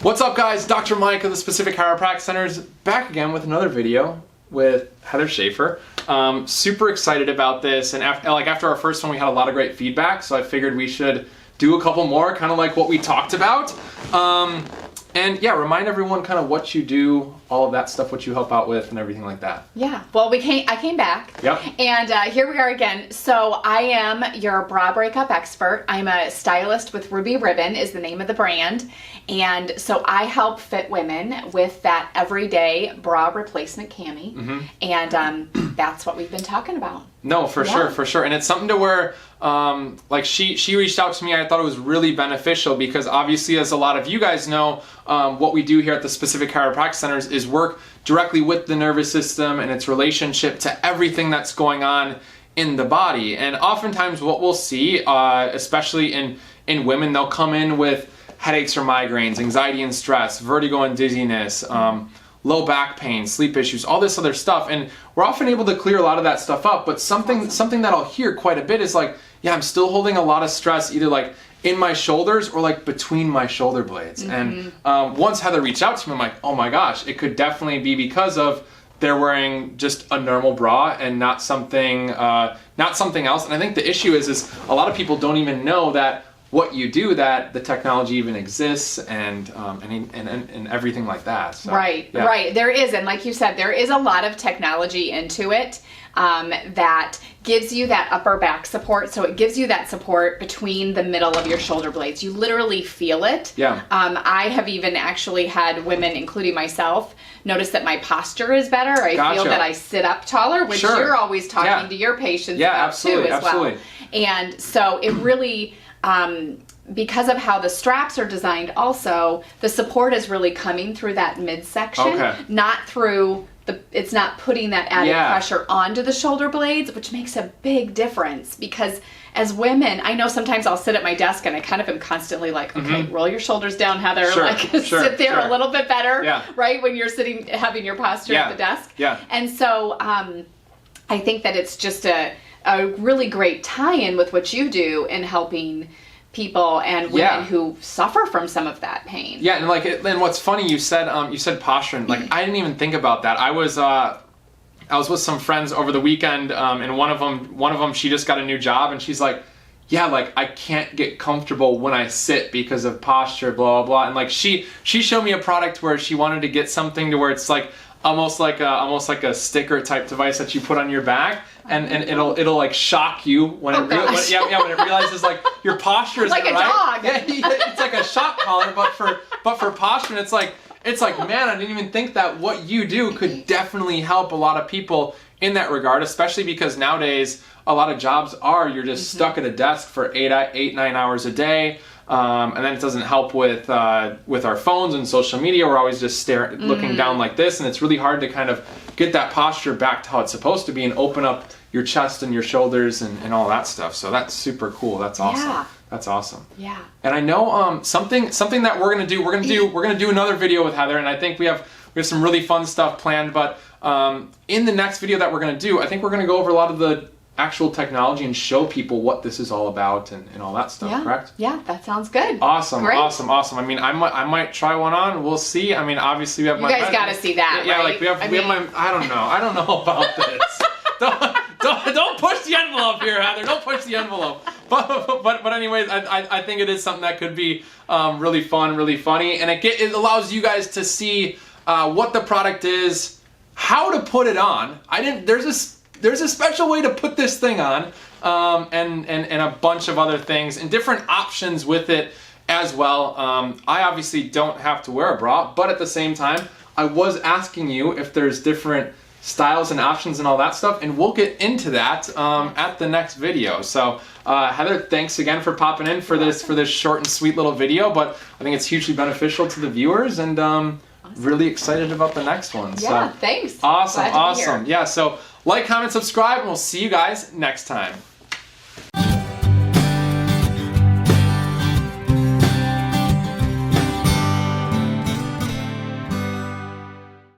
What's up, guys? Dr. Mike of the Specific Chiropractic Center is back again with another video with Heather Schaefer. Super excited about this, and after our first one we had a lot of great feedback, so I figured we should do a couple more, kind of like what we talked about. And yeah, remind everyone kind of what you do, all of that stuff, what you help out with and everything like that. Yeah, well, I came back. Yep. And here we are again. So I am your bra breakup expert. I'm a stylist with Ruby Ribbon is the name of the brand. And so I help fit women with that everyday bra replacement cami. Mm-hmm. And that's what we've been talking about. No, for sure. And it's something to where, like she reached out to me. I thought it was really beneficial because obviously, as a lot of you guys know, what we do here at the Specific Chiropractic Centers is work directly with the nervous system and its relationship to everything that's going on in the body. And oftentimes what we'll see, especially in women, they'll come in with headaches or migraines, anxiety and stress, vertigo and dizziness, low back pain, sleep issues, all this other stuff. And we're often able to clear a lot of that stuff up, but something that I'll hear quite a bit is like, yeah, I'm still holding a lot of stress either like in my shoulders or like between my shoulder blades. Mm-hmm. And once Heather reached out to me, I'm like, oh my gosh, it could definitely be because of they're wearing just a normal bra and not something else. And I think the issue is a lot of people don't even know that what you do, that the technology even exists and everything like that. So, right. There is, and like you said, there is a lot of technology into it that gives you that upper back support. So it gives you that support between the middle of your shoulder blades. You literally feel it. Yeah. I have even actually had women, including myself, notice that my posture is better. I feel that I sit up taller, which you're always talking to your patients about too as well. And so it really, because of how the straps are designed also, the support is really coming through that midsection, not through it's not putting that added pressure onto the shoulder blades, which makes a big difference because as women, I know sometimes I'll sit at my desk and I kind of am constantly like, okay, roll your shoulders down, Heather, sit there a little bit better, right? When you're sitting, having your posture at the desk. Yeah. And so, I think that it's just a really great tie-in with what you do in helping people and women who suffer from some of that pain. Yeah, and what's funny, you said posture. Like I didn't even think about that. I was with some friends over the weekend, and one of them, she just got a new job, and she's like, yeah, like I can't get comfortable when I sit because of posture, blah blah blah. And like she showed me a product where she wanted to get something to where it's like almost like a sticker type device that you put on your back, and it'll like shock you when when it realizes like your posture is like a right. dog. Yeah, it's like a shock collar, but for posture, and it's like man, I didn't even think that what you do could definitely help a lot of people in that regard, especially because nowadays a lot of jobs you're just stuck at a desk for 8-9 hours a day. And then it doesn't help with our phones and social media. We're always just looking down like this, and it's really hard to kind of get that posture back to how it's supposed to be and open up your chest and your shoulders and all that stuff. So that's super cool. That's awesome. Yeah. That's awesome. Yeah. And I know something that we're gonna do another video with Heather, and I think we have some really fun stuff planned. But in the next video that we're gonna do, I think we're gonna go over a lot of the actual technology and show people what this is all about and all that stuff, correct? Yeah, that sounds good. Awesome, great. awesome. I mean, I might try one on. We'll see. I mean, obviously we have you guys got to see that, yeah, right? Like we have my. I don't know about this. don't push the envelope here, Heather. Don't push the envelope. But anyways, I think it is something that could be really fun, really funny, and it allows you guys to see what the product is, how to put it on. There's a special way to put this thing on, and a bunch of other things and different options with it as well. I obviously don't have to wear a bra, but at the same time, I was asking you if there's different styles and options and all that stuff, and we'll get into that at the next video. So Heather, thanks again for popping in for this short and sweet little video, but I think it's hugely beneficial to the viewers, and really excited about the next one. Yeah, so, thanks. Awesome. Yeah, so like, comment, subscribe, and we'll see you guys next time.